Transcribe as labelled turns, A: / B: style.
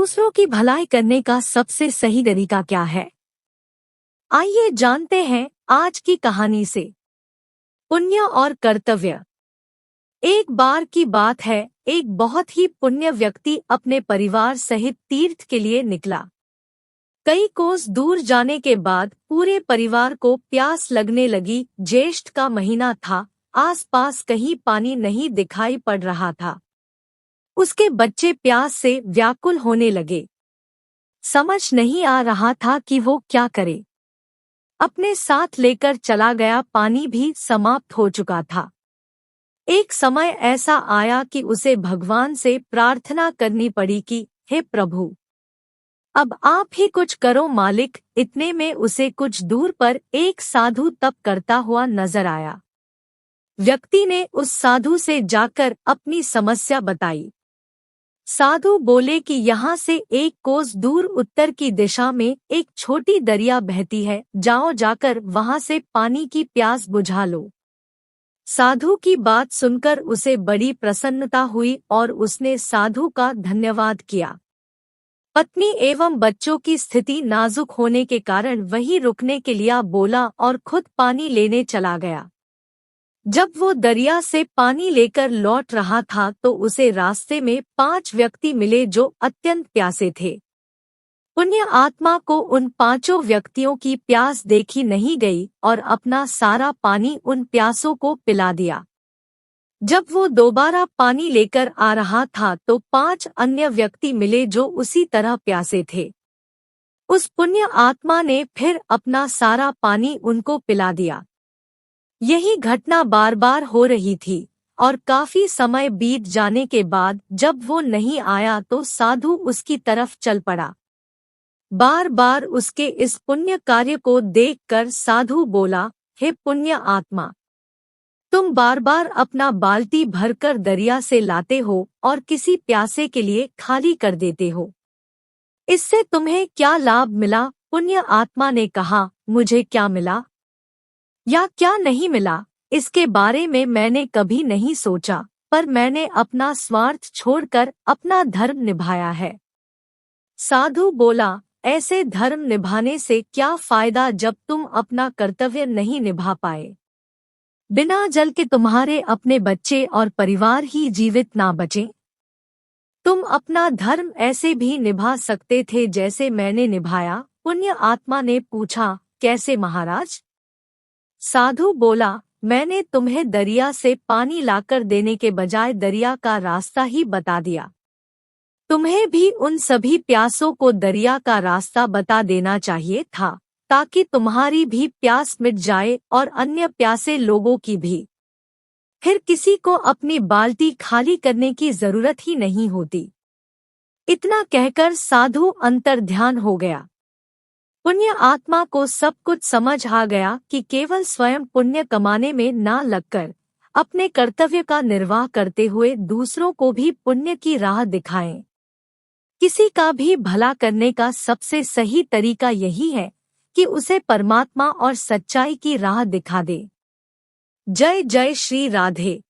A: दूसरों की भलाई करने का सबसे सही तरीका क्या है? आइए जानते हैं आज की कहानी से। पुण्य और कर्तव्य। एक बार की बात है, एक बहुत ही पुण्य व्यक्ति अपने परिवार सहित तीर्थ के लिए निकला। कई कोस दूर जाने के बाद पूरे परिवार को प्यास लगने लगी। ज्येष्ठ का महीना था, आसपास कहीं पानी नहीं दिखाई पड़ रहा था। उसके बच्चे प्यास से व्याकुल होने लगे। समझ नहीं आ रहा था कि वो क्या करे। अपने साथ लेकर चला गया पानी भी समाप्त हो चुका था। एक समय ऐसा आया कि उसे भगवान से प्रार्थना करनी पड़ी कि हे प्रभु, अब आप ही कुछ करो मालिक। इतने में उसे कुछ दूर पर एक साधु तप करता हुआ नजर आया। व्यक्ति ने उस साधु से जाकर अपनी समस्या बताई। साधु बोले कि यहाँ से एक कोस दूर उत्तर की दिशा में एक छोटी दरिया बहती है, जाओ जाकर वहाँ से पानी की प्यास बुझा लो। साधु की बात सुनकर उसे बड़ी प्रसन्नता हुई और उसने साधु का धन्यवाद किया। पत्नी एवं बच्चों की स्थिति नाजुक होने के कारण वहीं रुकने के लिए बोला और खुद पानी लेने चला गया। जब वो दरिया से पानी लेकर लौट रहा था तो उसे रास्ते में 5 व्यक्ति मिले जो अत्यंत प्यासे थे। पुण्य आत्मा को उन 5 व्यक्तियों की प्यास देखी नहीं गई और अपना सारा पानी उन प्यासों को पिला दिया। जब वो दोबारा पानी लेकर आ रहा था तो 5 अन्य व्यक्ति मिले जो उसी तरह प्यासे थे। उस पुण्य आत्मा ने फिर अपना सारा पानी उनको पिला दिया। यही घटना बार बार हो रही थी और काफी समय बीत जाने के बाद जब वो नहीं आया तो साधु उसकी तरफ चल पड़ा। बार बार उसके इस पुण्य कार्य को देखकर साधु बोला, हे पुण्य आत्मा, तुम बार बार अपना बाल्टी भरकर दरिया से लाते हो और किसी प्यासे के लिए खाली कर देते हो। इससे तुम्हें क्या लाभ मिला? पुण्य आत्मा ने कहा, मुझे क्या मिला या क्या नहीं मिला, इसके बारे में मैंने कभी नहीं सोचा, पर मैंने अपना स्वार्थ छोड़कर अपना धर्म निभाया है। साधु बोला, ऐसे धर्म निभाने से क्या फायदा जब तुम अपना कर्तव्य नहीं निभा पाए। बिना जल के तुम्हारे अपने बच्चे और परिवार ही जीवित ना बचे। तुम अपना धर्म ऐसे भी निभा सकते थे जैसे मैंने निभाया। पुण्य आत्मा ने पूछा, कैसे महाराज? साधु बोला, मैंने तुम्हें दरिया से पानी लाकर देने के बजाय दरिया का रास्ता ही बता दिया। तुम्हें भी उन सभी प्यासों को दरिया का रास्ता बता देना चाहिए था, ताकि तुम्हारी भी प्यास मिट जाए और अन्य प्यासे लोगों की भी। फिर किसी को अपनी बाल्टी खाली करने की जरूरत ही नहीं होती। इतना कहकर साधु अंतर्ध्यान हो गया। पुण्य आत्मा को सब कुछ समझ आ गया कि केवल स्वयं पुण्य कमाने में ना लगकर अपने कर्तव्य का निर्वाह करते हुए दूसरों को भी पुण्य की राह दिखाएं। किसी का भी भला करने का सबसे सही तरीका यही है कि उसे परमात्मा और सच्चाई की राह दिखा दे। जय जय श्री राधे।